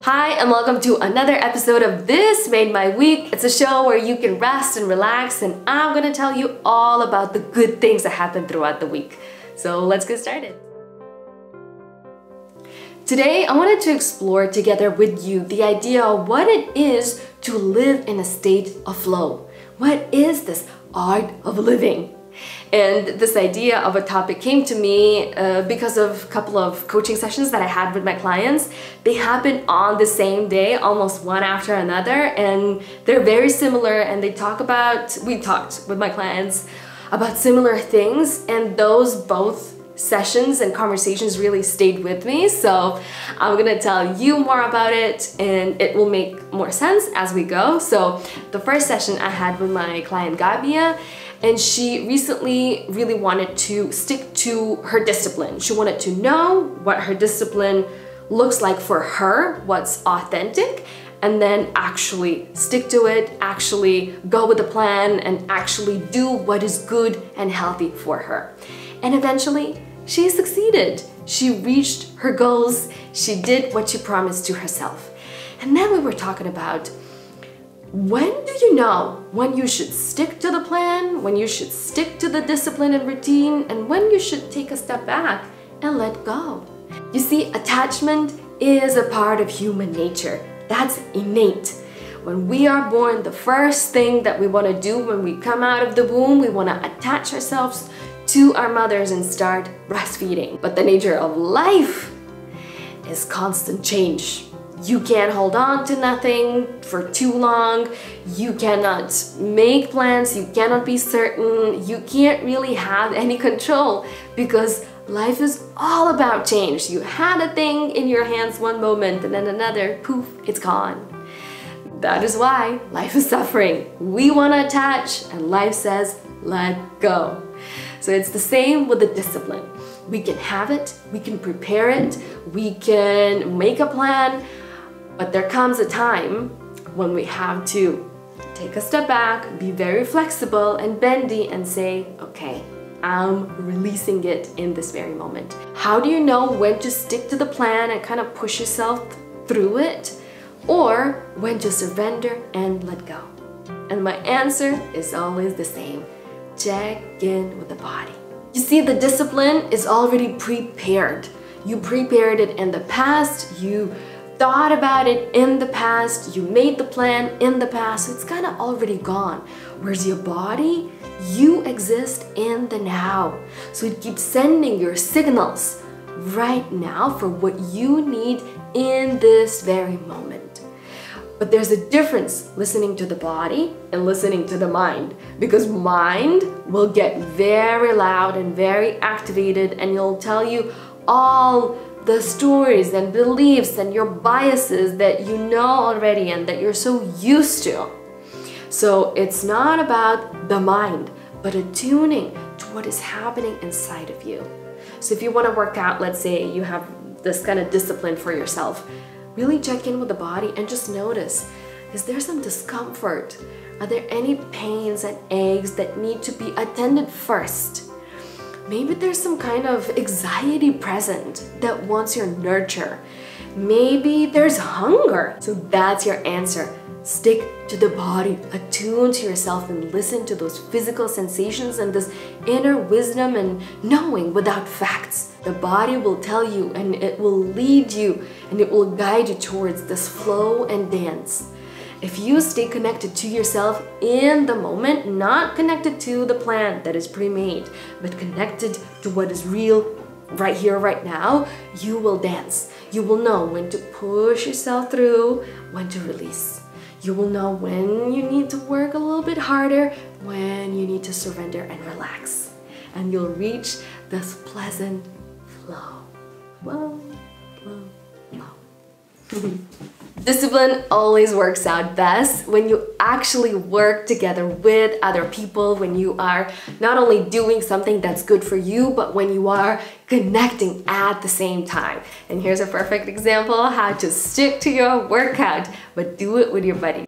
Hi, and welcome to another episode of This Made My Week. It's a show where you can rest and relax, and I'm gonna tell you all about the good things that happen throughout the week. So let's get started. Today, I wanted to explore together with you the idea of what it is to live in a state of flow. What is this art of living? And this idea of a topic came to me because of a couple of coaching sessions that I had with my clients. They happened on the same day, almost one after another, and they're very similar, and we talked with my clients about similar things, and those both sessions and conversations really stayed with me. So I'm gonna tell you more about it, and it will make more sense as we go. So the first session I had with my client Gabia, and she recently really wanted to stick to her discipline. She wanted to know what her discipline looks like for her, what's authentic, and then actually stick to it, actually go with the plan, and actually do what is good and healthy for her. And eventually, she succeeded. She reached her goals. She did what she promised to herself. And then we were talking about, when do you know when you should stick to the plan, when you should stick to the discipline and routine, and when you should take a step back and let go? You see, attachment is a part of human nature. That's innate. When we are born, the first thing that we want to do when we come out of the womb, we want to attach ourselves to our mothers and start breastfeeding. But the nature of life is constant change. You can't hold on to nothing for too long. You cannot make plans. You cannot be certain. You can't really have any control because life is all about change. You had a thing in your hands one moment and then another, poof, it's gone. That is why life is suffering. We want to attach and life says, let go. So it's the same with the discipline. We can have it, we can prepare it, we can make a plan, but there comes a time when we have to take a step back, be very flexible and bendy and say, okay, I'm releasing it in this very moment. How do you know when to stick to the plan and kind of push yourself through it, or when to surrender and let go? And my answer is always the same. Check in with the body. You see, the discipline is already prepared. You prepared it in the past, you thought about it in the past, you made the plan in the past, so it's kind of already gone. Whereas your body, you exist in the now. So it keeps sending your signals right now for what you need in this very moment. But there's a difference listening to the body and listening to the mind, because mind will get very loud and very activated, and it'll tell you all the stories and beliefs and your biases that you know already and that you're so used to. So it's not about the mind, but attuning to what is happening inside of you. So if you want to work out, let's say you have this kind of discipline for yourself, really check in with the body and just notice, is there some discomfort? Are there any pains and aches that need to be attended first? Maybe there's some kind of anxiety present that wants your nurture. Maybe there's hunger. So that's your answer. Stick to the body, attune to yourself, and listen to those physical sensations and this inner wisdom and knowing without facts. The body will tell you, and it will lead you, and it will guide you towards this flow and dance. If you stay connected to yourself in the moment, not connected to the plan that is pre-made, but connected to what is real right here, right now, you will dance. You will know when to push yourself through, when to release. You will know when you need to work a little bit harder, when you need to surrender and relax. And you'll reach this pleasant flow. Flow, flow, flow. Discipline always works out best when you actually work together with other people, when you are not only doing something that's good for you, but when you are connecting at the same time. And here's a perfect example how to stick to your workout, but do it with your buddy.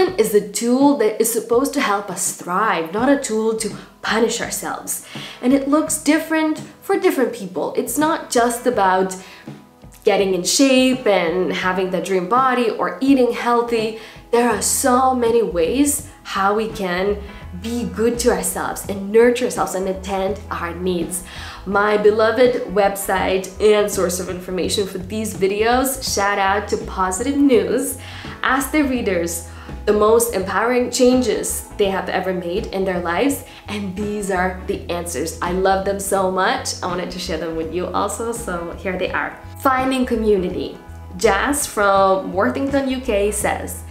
Discipline is a tool that is supposed to help us thrive, not a tool to punish ourselves. And it looks different for different people. It's not just about getting in shape and having the dream body or eating healthy. There are so many ways how we can be good to ourselves and nurture ourselves and attend our needs. My beloved website and source of information for these videos, shout out to Positive News, ask their readers the most empowering changes they have ever made in their lives, and these are the answers. I love them so much. I wanted to share them with you also, so here they are. Finding community. Jazz from Worthington, UK says,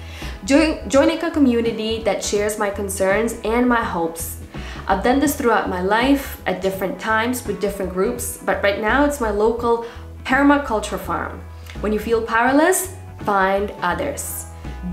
joining a community that shares my concerns and my hopes. I've done this throughout my life at different times with different groups, but right now it's my local permaculture farm. When you feel powerless, find others.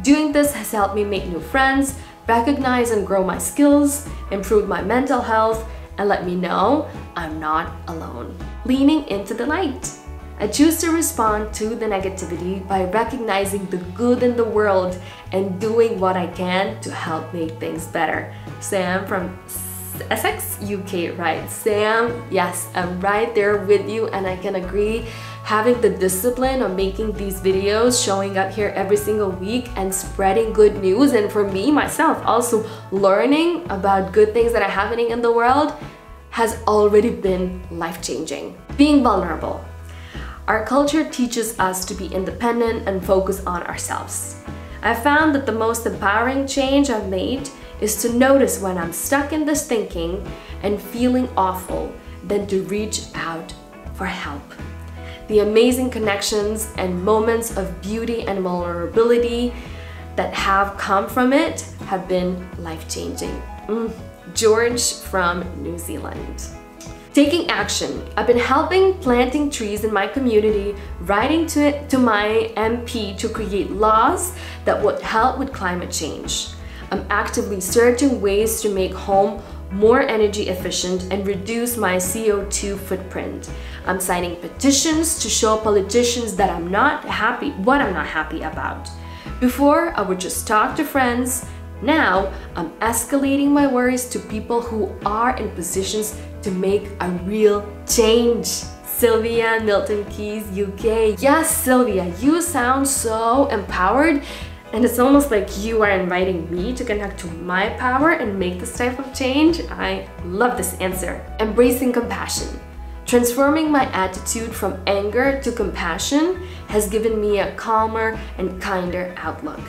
Doing this has helped me make new friends, recognize and grow my skills, improve my mental health, and let me know I'm not alone. Leaning into the light. I choose to respond to the negativity by recognizing the good in the world and doing what I can to help make things better. Sam from Essex, UK, right? Sam, yes, I'm right there with you, and I can agree. Having the discipline of making these videos, showing up here every single week and spreading good news, and for me, myself, also learning about good things that are happening in the world has already been life-changing. Being vulnerable. Our culture teaches us to be independent and focus on ourselves. I found that the most empowering change I've made is to notice when I'm stuck in this thinking and feeling awful, than to reach out for help. The amazing connections and moments of beauty and vulnerability that have come from it have been life-changing. George from New Zealand. Taking action. I've been helping planting trees in my community, writing to my MP to create laws that would help with climate change. I'm actively searching ways to make home more energy efficient and reduce my CO2 footprint. I'm signing petitions to show politicians that I'm not happy about. Before, I would just talk to friends. Now, I'm escalating my worries to people who are in positions to make a real change. Sylvia, Milton Keynes, UK. Yes, Sylvia, you sound so empowered, and it's almost like you are inviting me to connect to my power and make this type of change. I love this answer. Embracing compassion. Transforming my attitude from anger to compassion has given me a calmer and kinder outlook.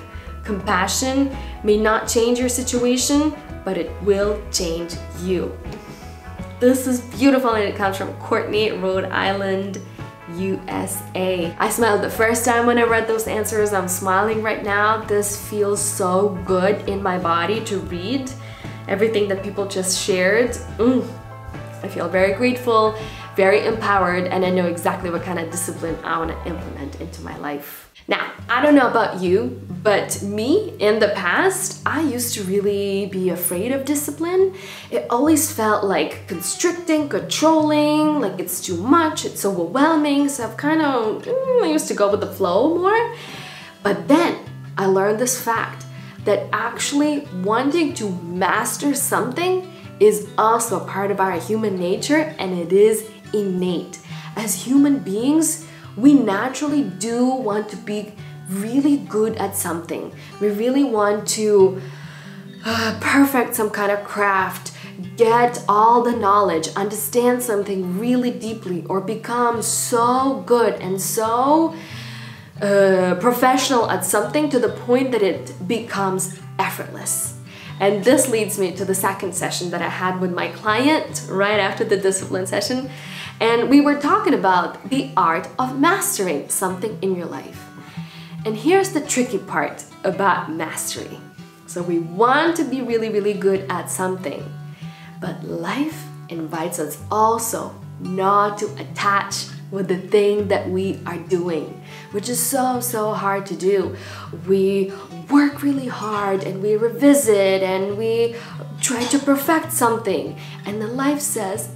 Compassion may not change your situation, but it will change you. This is beautiful, and it comes from Courtney, Rhode Island, USA. I smiled the first time when I read those answers. I'm smiling right now. This feels so good in my body to read everything that people just shared. I feel very grateful, very empowered, and I know exactly what kind of discipline I want to implement into my life. Now, I don't know about you, but me, in the past, I used to really be afraid of discipline. It always felt like constricting, controlling, like it's too much, it's overwhelming, so I've kind of, I used to go with the flow more. But then I learned this fact that actually wanting to master something is also a part of our human nature, and it is innate. As human beings, we naturally do want to be really good at something. We really want to perfect some kind of craft, get all the knowledge, understand something really deeply, or become so good and so professional at something to the point that it becomes effortless. And this leads me to the second session that I had with my client right after the discipline session. And we were talking about the art of mastering something in your life. And here's the tricky part about mastery. So we want to be really, really good at something, but life invites us also not to attach with the thing that we are doing, which is so hard to do. We work really hard and we revisit and we try to perfect something, and then life says,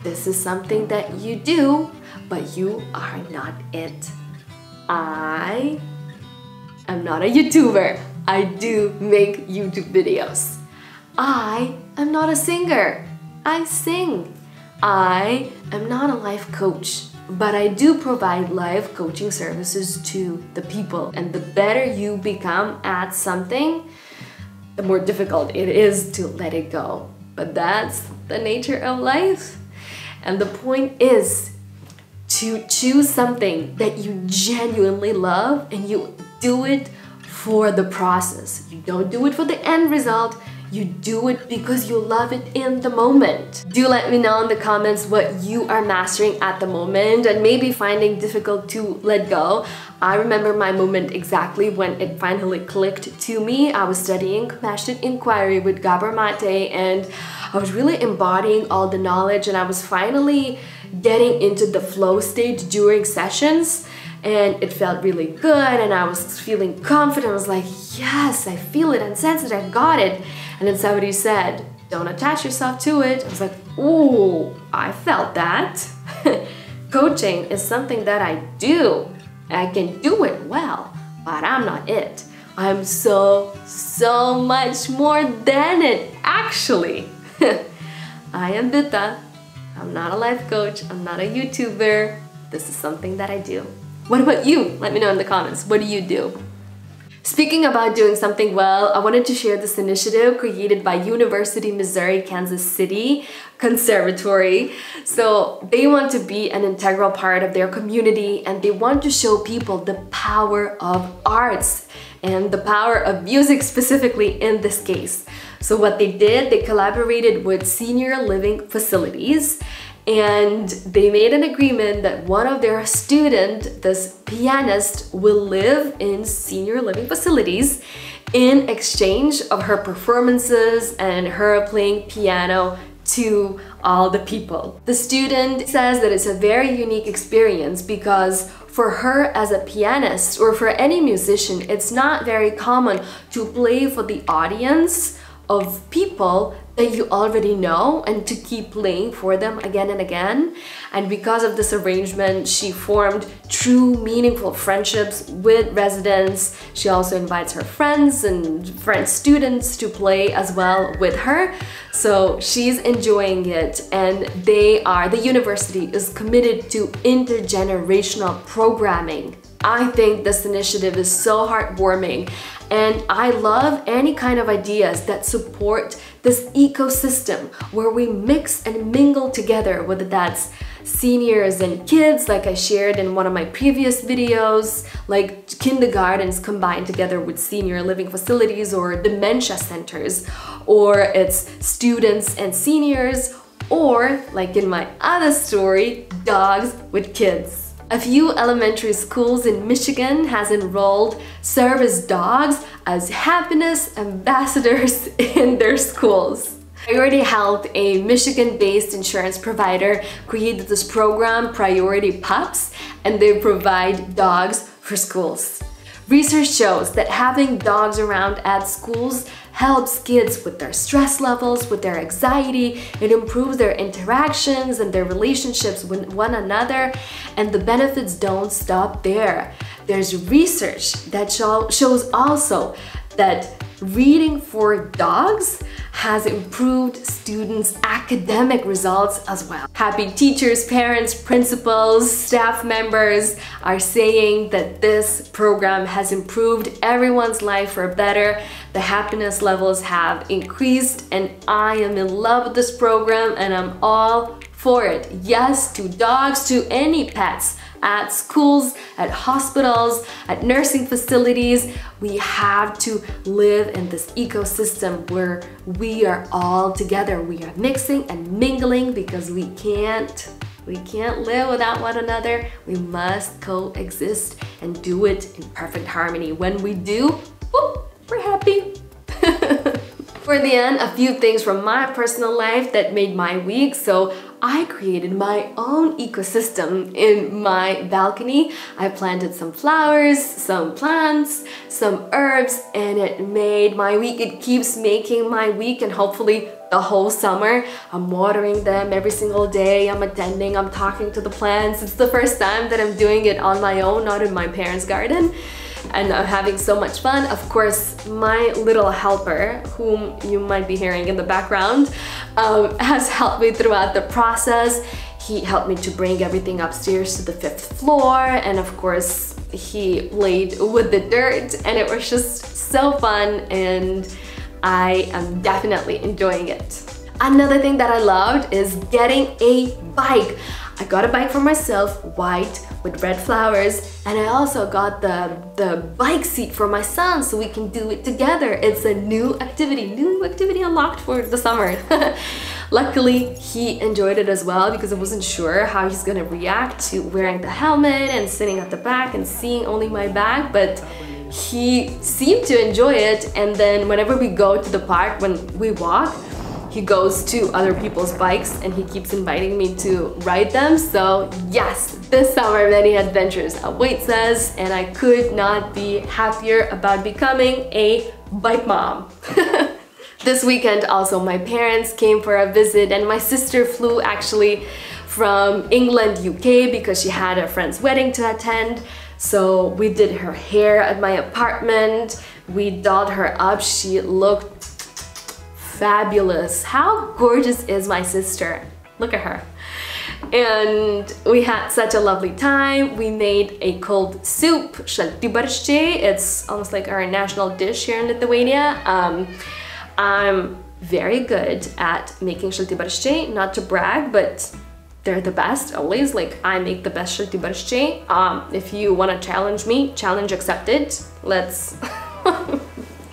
this is something that you do, but you are not it. I am not a YouTuber. I do make YouTube videos. I am not a singer. I sing. I am not a life coach, but I do provide life coaching services to the people. And the better you become at something, the more difficult it is to let it go. But that's the nature of life. And the point is to choose something that you genuinely love and you do it for the process. You don't do it for the end result. You do it because you love it in the moment. Do let me know in the comments what you are mastering at the moment and maybe finding difficult to let go. I remember my moment exactly when it finally clicked to me. I was studying Compassionate Inquiry with Gabor Mate, and I was really embodying all the knowledge, and I was finally getting into the flow stage during sessions. And it felt really good, and I was feeling confident. I was like, yes, I feel it and sense it, I got it. And then somebody said, don't attach yourself to it. I was like, ooh, I felt that. Coaching is something that I do. I can do it well, but I'm not it. I'm so much more than it, actually. I am Vita. I'm not a life coach. I'm not a YouTuber. This is something that I do. What about you? Let me know in the comments. What do you do? Speaking about doing something well, I wanted to share this initiative created by University of Missouri, Kansas City, Conservatory. So they want to be an integral part of their community, and they want to show people the power of arts and the power of music specifically in this case. So what they did, they collaborated with senior living facilities, and they made an agreement that one of their students, this pianist, will live in senior living facilities in exchange of her performances and her playing piano to all the people. The student says that it's a very unique experience because for her as a pianist or for any musician, it's not very common to play for the audience of people that you already know and to keep playing for them again and again. And because of this arrangement, she formed true meaningful friendships with residents. She also invites her friends and students to play as well with her. So she's enjoying it, and the university is committed to intergenerational programming. I think this initiative is so heartwarming, and I love any kind of ideas that support this ecosystem where we mix and mingle together, whether that's seniors and kids like I shared in one of my previous videos, like kindergartens combined together with senior living facilities or dementia centers, or it's students and seniors, or like in my other story, dogs with kids. A few elementary schools in Michigan has enrolled service dogs as happiness ambassadors in their schools. Priority Health, a Michigan-based insurance provider, created this program, Priority Pups, and they provide dogs for schools. Research shows that having dogs around at schools helps kids with their stress levels, with their anxiety. It improves their interactions and their relationships with one another, and the benefits don't stop there. There's research that shows also that reading for dogs has improved students' academic results as well. Happy teachers, parents, principals, staff members are saying that this program has improved everyone's life for better. The happiness levels have increased, and I am in love with this program, and I'm all for it. Yes to dogs, to any pets. At schools, at hospitals, at nursing facilities, we have to live in this ecosystem where we are all together. We are mixing and mingling because we can't live without one another. We must coexist and do it in perfect harmony. When we do, whoop, we're happy. For the end, a few things from my personal life that made my week. So I created my own ecosystem in my balcony. I planted some flowers, some plants, some herbs, and it made my week. It keeps making my week, and hopefully the whole summer. I'm watering them every single day. I'm attending, I'm talking to the plants. It's the first time that I'm doing it on my own, not in my parents' garden. and I'm having so much fun. Of course, my little helper, whom you might be hearing in the background, has helped me throughout the process. He helped me to bring everything upstairs to the 5th floor, and of course he played with the dirt, and it was just so fun, and I am definitely enjoying it. Another thing that I loved is getting a bike. I got a bike for myself, white with red flowers, and I also got the bike seat for my son so we can do it together. It's a new activity unlocked for the summer. Luckily, he enjoyed it as well because I wasn't sure how he's gonna react to wearing the helmet and sitting at the back and seeing only my back, but he seemed to enjoy it. And then whenever we go to the park, when we walk, he goes to other people's bikes and he keeps inviting me to ride them. So yes, this summer many adventures awaits us, and I could not be happier about becoming a bike mom. This weekend also my parents came for a visit, and my sister flew actually from England, UK, because she had a friend's wedding to attend. So we did her hair at my apartment, we dolled her up, she looked fabulous. How gorgeous is my sister? Look at her. And we had such a lovely time. We made a cold soup, šaltibarščiai. It's almost like our national dish here in Lithuania. I'm very good at making šaltibarščiai, not to brag, but they're the best always. Like, I make the best šaltibarščiai. If you want to challenge me, challenge accepted. Let's...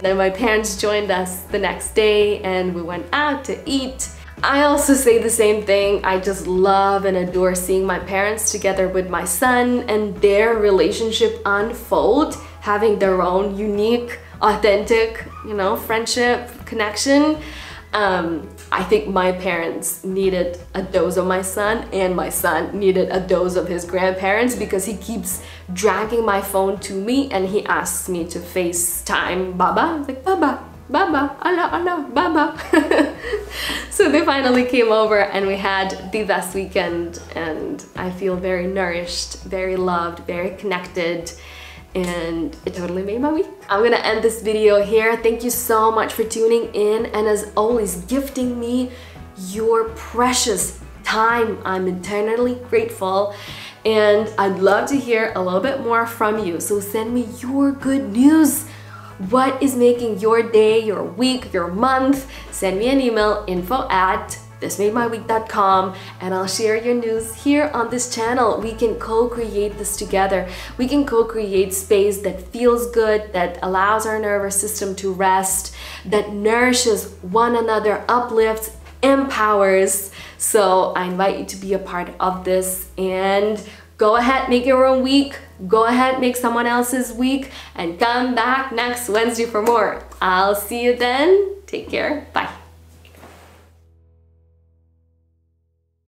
Then my parents joined us the next day and we went out to eat. I also say the same thing. I just love and adore seeing my parents together with my son and their relationship unfold, having their own unique, authentic, you know, friendship, connection. I think my parents needed a dose of my son, and my son needed a dose of his grandparents, because he keeps dragging my phone to me and he asks me to FaceTime Baba. I was like, Baba, Baba, Allah, Baba. So they finally came over and we had the best weekend, and I feel very nourished, very loved, very connected, and it totally made my week. I'm gonna end this video here. Thank you so much for tuning in, and as always, gifting me your precious time. I'm eternally grateful, and I'd love to hear a little bit more from you. So send me your good news. What is making your day, your week, your month? Send me an email, info@thismademyweek.com, and I'll share your news here on this channel. We can co-create this together. We can co-create space that feels good, that allows our nervous system to rest, that nourishes one another, uplifts, empowers. So I invite you to be a part of this, and go ahead, make your own week. Go ahead, make someone else's week, and come back next Wednesday for more. I'll see you then. Take care. Bye.